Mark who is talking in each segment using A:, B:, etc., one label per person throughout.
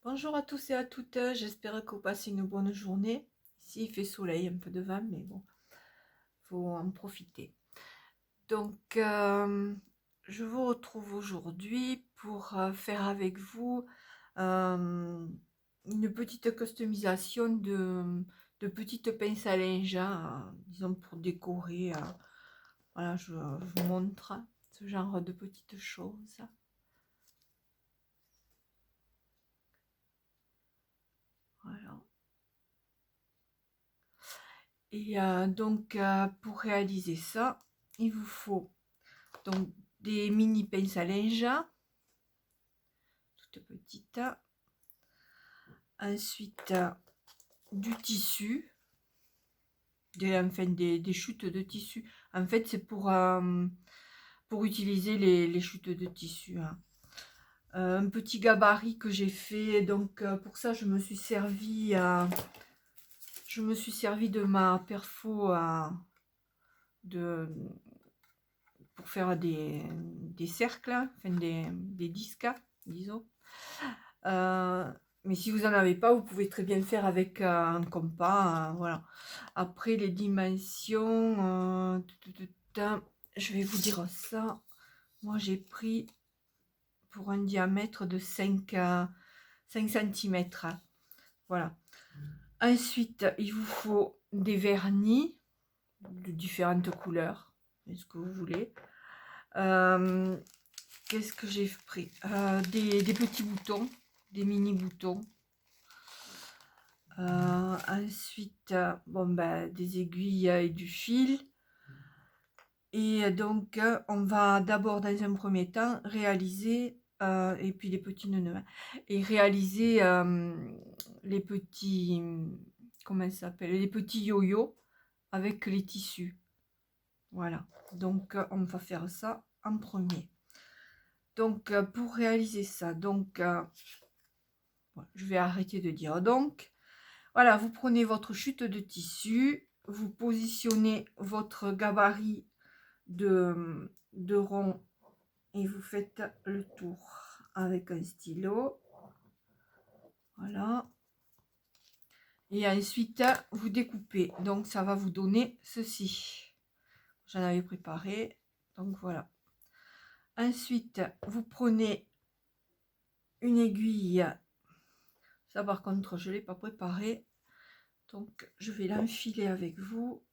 A: Bonjour à tous et à toutes, j'espère que vous passez une bonne journée. Ici il fait soleil, un peu de vent, mais bon, faut en profiter. Donc, je vous retrouve aujourd'hui pour faire avec vous euh, une petite customisation de petites pinces à linge, hein, disons pour décorer. Voilà, je vous montre ce genre de petites choses. Voilà. Et donc, pour réaliser ça, il vous faut donc des mini pinces à linge, toutes petites. Ensuite, du tissu, enfin des chutes de tissu. En fait, c'est pour utiliser les chutes de tissu, hein. Un petit gabarit que j'ai fait. Donc, pour ça, je me suis servi de ma perfo de pour faire des cercles, enfin des disques, disons. Mais si vous n'en avez pas, vous pouvez très bien le faire avec un compas. Voilà. Après, les dimensions, je vais vous dire ça. Moi, j'ai pris pour un diamètre de 5 cm. Voilà. Ensuite, il vous faut des vernis de différentes couleurs, ce que vous voulez. Qu'est-ce que j'ai pris? Des petits boutons, des mini boutons. Ensuite, bon, des aiguilles et du fil. Et donc, on va d'abord, dans un premier temps, réaliser, et puis les petits nœuds, hein, et réaliser les petits, comment ça s'appelle, les petits yo-yo avec les tissus. Voilà, donc on va faire ça en premier. Donc, pour réaliser ça, donc, je vais arrêter de dire donc. Voilà, vous prenez votre chute de tissu, vous positionnez votre gabarit de rond et vous faites le tour avec un stylo. Voilà. Et ensuite, vous découpez. Donc, ça va vous donner ceci. J'en avais préparé. Donc, voilà. Ensuite, vous prenez une aiguille. Ça, par contre, je ne l'ai pas préparé. Donc, je vais l'enfiler avec vous.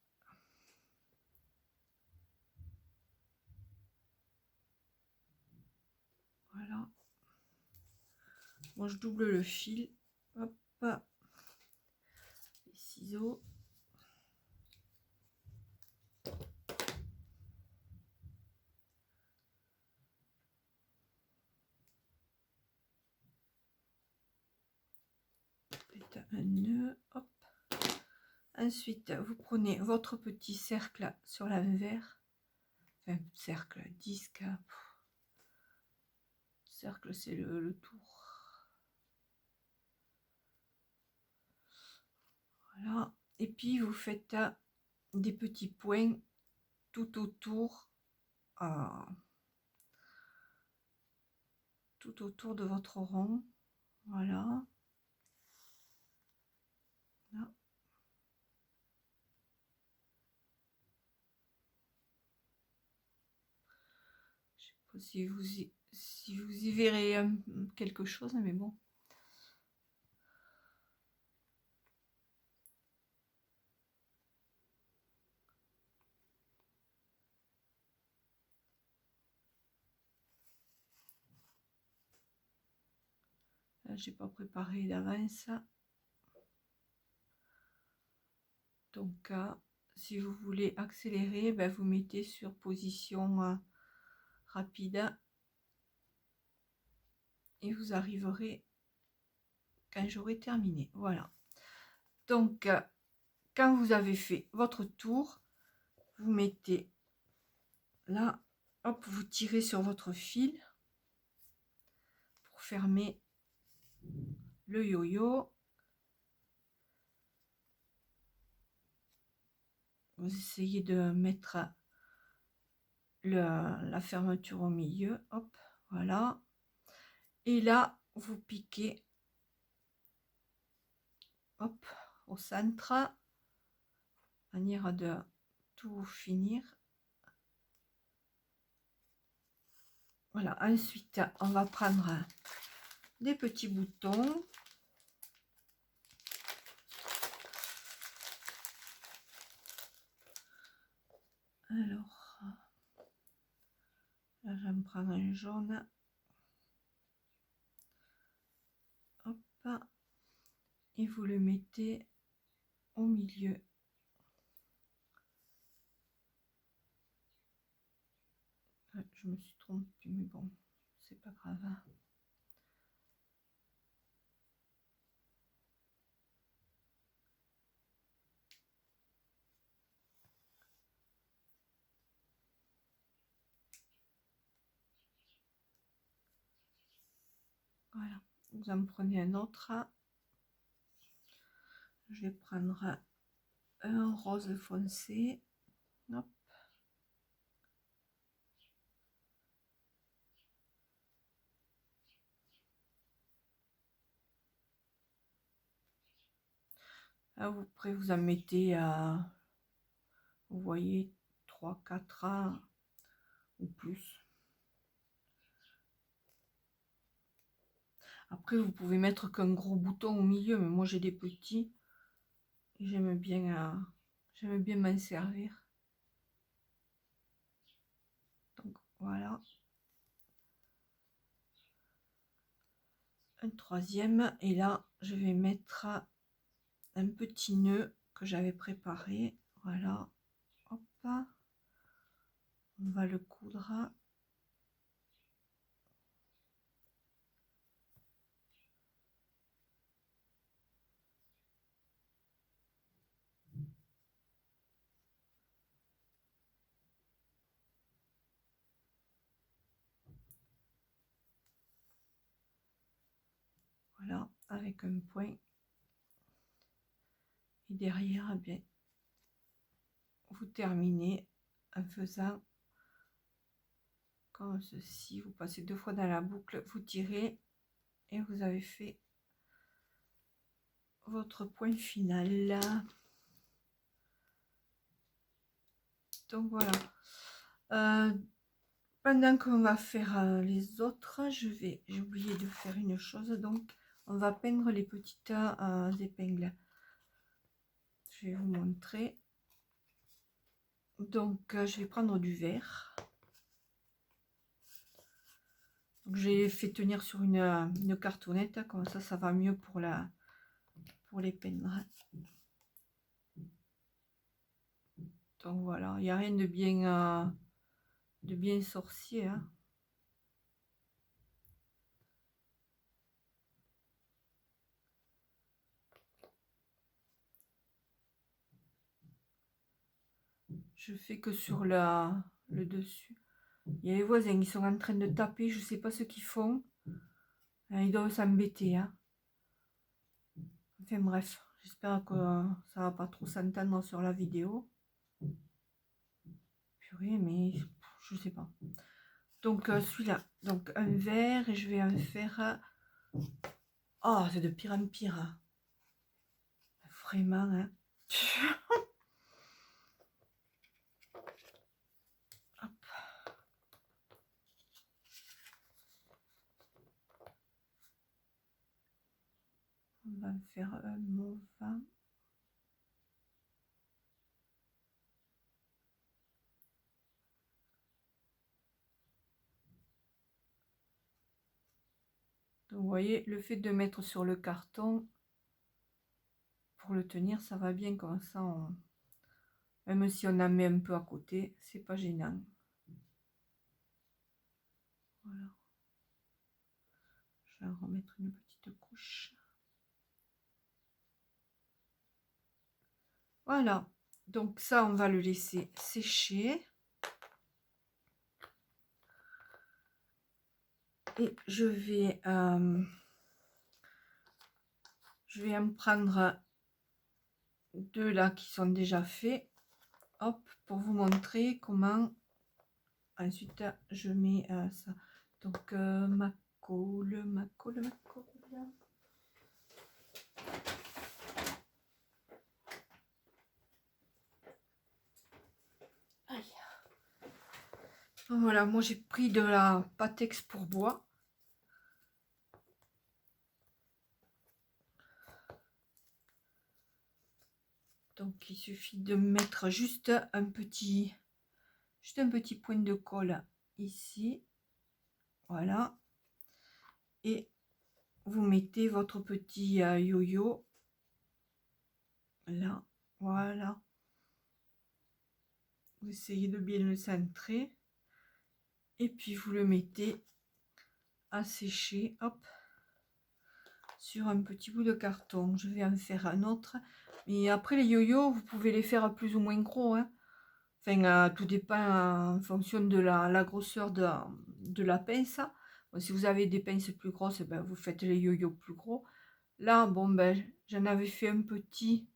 A: Voilà. Moi, je double le fil. Hop. Les ciseaux. Faites un nœud. Hop. Ensuite, vous prenez votre petit cercle sur l'envers. Enfin, cercle, disque. Cercle, c'est le tour. Voilà. Et puis, vous faites des petits points tout autour. Tout autour de votre rond. Voilà. Là. Je sais pas si vous y verrez quelque chose, mais bon. Là, j'ai pas préparé d'avance. Donc, si vous voulez accélérer, vous mettez sur position rapide et vous arriverez quand j'aurai terminé. Voilà. Donc, quand vous avez fait votre tour, vous mettez là, hop, vous tirez sur votre fil pour fermer le yo-yo. Vous essayez de mettre la fermeture au milieu, hop, voilà. Et là, vous piquez hop, au centre, manière de tout finir. Voilà, ensuite on va prendre des petits boutons. Alors, là je vais me prendre un jaune. Hop, et vous le mettez au milieu. Je me suis trompée, mais bon, c'est pas grave. Voilà, vous en prenez un autre. Je vais prendre un rose foncé. Hop. Là, après, vous en mettez à, vous voyez, 3-4 ou plus. Après, vous pouvez mettre qu'un gros bouton au milieu, mais moi j'ai des petits. J'aime bien m'en servir. Donc voilà. Un troisième. Et là, je vais mettre un petit nœud que j'avais préparé. Voilà. Hop. On va le coudre. Voilà, avec un point. Et derrière, eh bien, vous terminez en faisant comme ceci. Vous passez 2 fois dans la boucle, vous tirez et vous avez fait votre point final. Donc voilà. Pendant qu'on va faire les autres, j'ai oublié de faire une chose. Donc on va peindre les petites épingles. Je vais vous montrer. Donc je vais prendre du vert. J'ai fait tenir sur une cartonnette, comme ça va mieux pour les peindre. Donc voilà, il n'y a rien de bien sorcier, hein. Je fais que sur le dessus. Il y a les voisins qui sont en train de taper, je sais pas ce qu'ils font. Ils doivent s'embêter, hein. Enfin bref, j'espère que ça va pas trop s'entendre sur la vidéo. Purée, mais je sais pas. Donc celui-là, donc un vert, et je vais en faire... Oh, c'est de pire en pire. Vraiment, hein. Hop. On va faire un mauve. Donc, vous voyez, le fait de mettre sur le carton pour le tenir, ça va bien comme ça. Même si on en met un peu à côté, c'est pas gênant. Voilà. Je vais en remettre une petite couche. Voilà. Donc ça, on va le laisser sécher. Et je vais en prendre 2 là qui sont déjà faits. Hop, pour vous montrer comment ensuite je mets ça. Donc ma colle. Voilà, moi j'ai pris de la Patex pour bois. Donc il suffit de mettre juste un petit point de colle ici. Voilà. Et vous mettez votre petit yo-yo là. Voilà. Vous essayez de bien le centrer. Et puis vous le mettez à sécher. Hop. Sur un petit bout de carton. Je vais en faire un autre. Et après les yo-yo, vous pouvez les faire plus ou moins gros. Hein. Enfin, tout dépend en fonction de la grosseur de la pince. Bon, si vous avez des pinces plus grosses, ben, vous faites les yo-yo plus gros. Là, bon, ben, j'en avais fait un petit.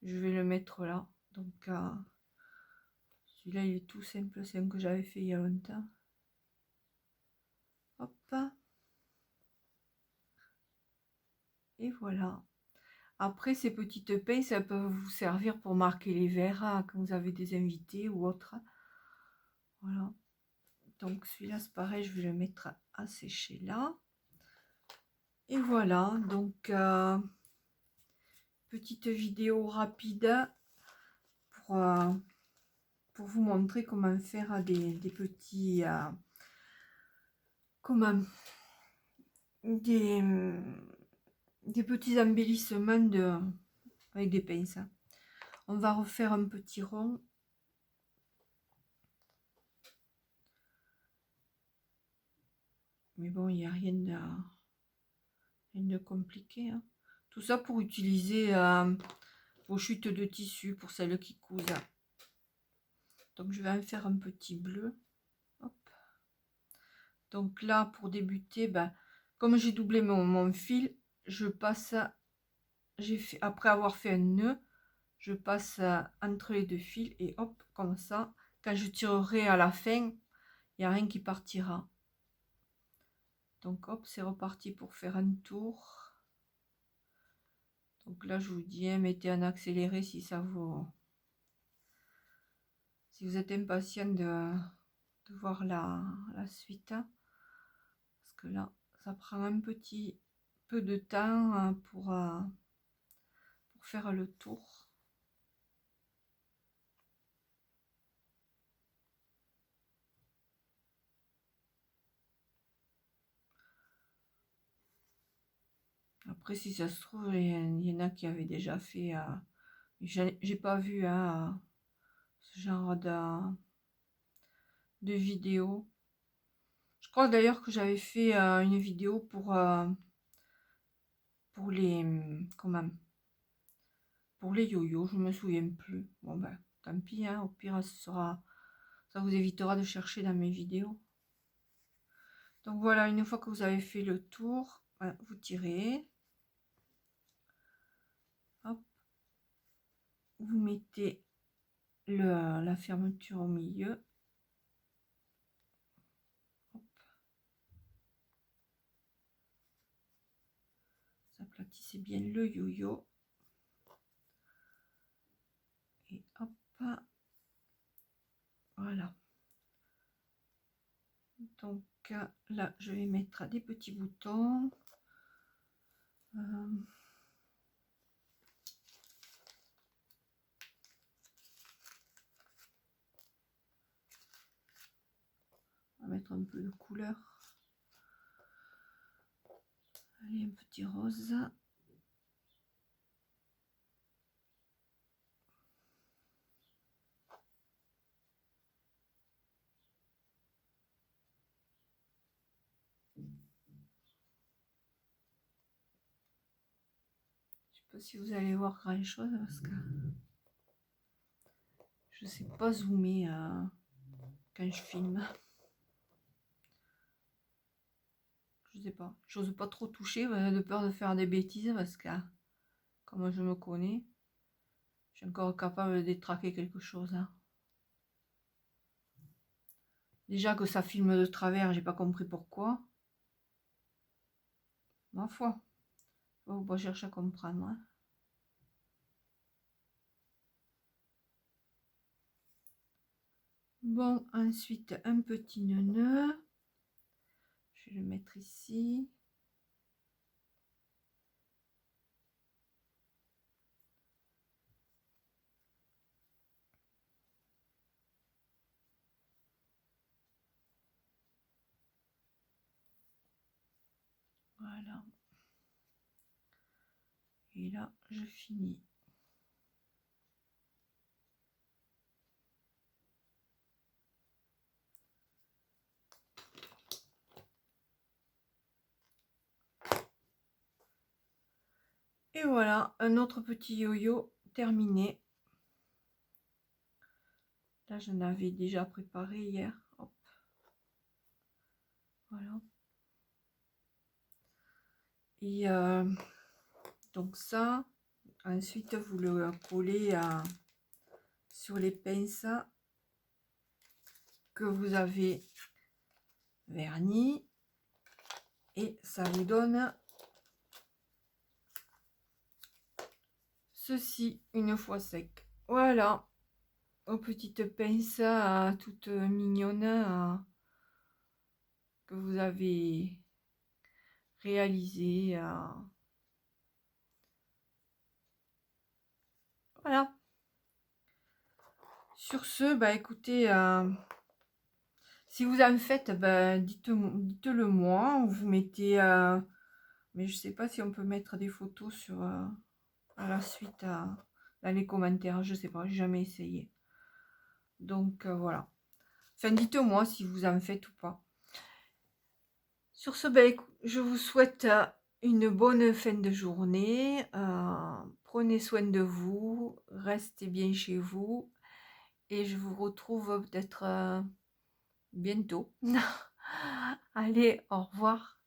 A: Je vais le mettre là. Donc, celui-là, il est tout simple. C'est un que j'avais fait il y a longtemps. Hop. Et voilà. Après, ces petites pinces, elles peuvent vous servir pour marquer les verres hein, quand vous avez des invités ou autre. Voilà. Donc, celui-là, c'est pareil, je vais le mettre à sécher là. Et voilà, donc, petite vidéo rapide pour vous montrer comment faire des petits... comment... Des petits embellissements avec des pinces. On va refaire un petit rond. Mais bon, il n'y a rien de compliqué. Hein. Tout ça pour utiliser vos chutes de tissu pour celles qui cousent. Donc je vais en faire un petit bleu. Hop. Donc là, pour débuter, ben, comme j'ai doublé mon fil, je passe, après avoir fait un nœud, je passe entre les deux fils et hop, comme ça, quand je tirerai à la fin, il n'y a rien qui partira. Donc hop, c'est reparti pour faire un tour. Donc là, je vous dis, mettez en accéléré si ça vous... Si vous êtes impatient de voir la suite. Parce que là, ça prend un petit peu de temps pour faire le tour. Après, si ça se trouve, il y en a qui avaient déjà fait... j'ai pas vu ce genre de vidéo. Je crois d'ailleurs que j'avais fait une vidéo pour les... Comment? Pour les yo-yo, je me souviens plus. Bon ben, tant pis, hein, au pire, ça vous évitera de chercher dans mes vidéos. Donc voilà, une fois que vous avez fait le tour, vous tirez. Hop. Vous mettez la fermeture au milieu. Hop. Vous aplatissez bien le yo-yo. Et hop. Voilà. Donc là, je vais mettre des petits boutons. On va mettre un peu de couleur. Allez, un petit rose. Je sais pas si vous allez voir grand chose parce que je sais pas zoomer quand je filme. Je sais pas, j'ose pas trop toucher de peur de faire des bêtises parce que comme je me connais, je suis encore capable de détraquer quelque chose. Hein. Déjà que ça filme de travers, j'ai pas compris pourquoi. Ma foi, faut pas chercher à comprendre. Hein. Bon, ensuite un petit nœud. Je vais le mettre ici. Voilà. Et là, je finis. Et voilà, un autre petit yo-yo terminé. Là, j'en avais déjà préparé hier. Hop. Voilà. Et donc ça, ensuite, vous le collez sur les pinces que vous avez verni. Et ça vous donne ceci une fois sec. Voilà, aux petites pinces toutes mignonnes que vous avez réalisées. Voilà. Sur ce, bah écoutez, si vous en faites, bah, dites-le moi. Vous mettez, mais je sais pas si on peut mettre des photos sur à la suite dans les commentaires. Je sais pas, j'ai jamais essayé. Donc voilà. Enfin, dites-moi si vous en faites ou pas. Sur ce, ben, je vous souhaite une bonne fin de journée. Prenez soin de vous, restez bien chez vous et je vous retrouve peut-être bientôt. Allez, au revoir.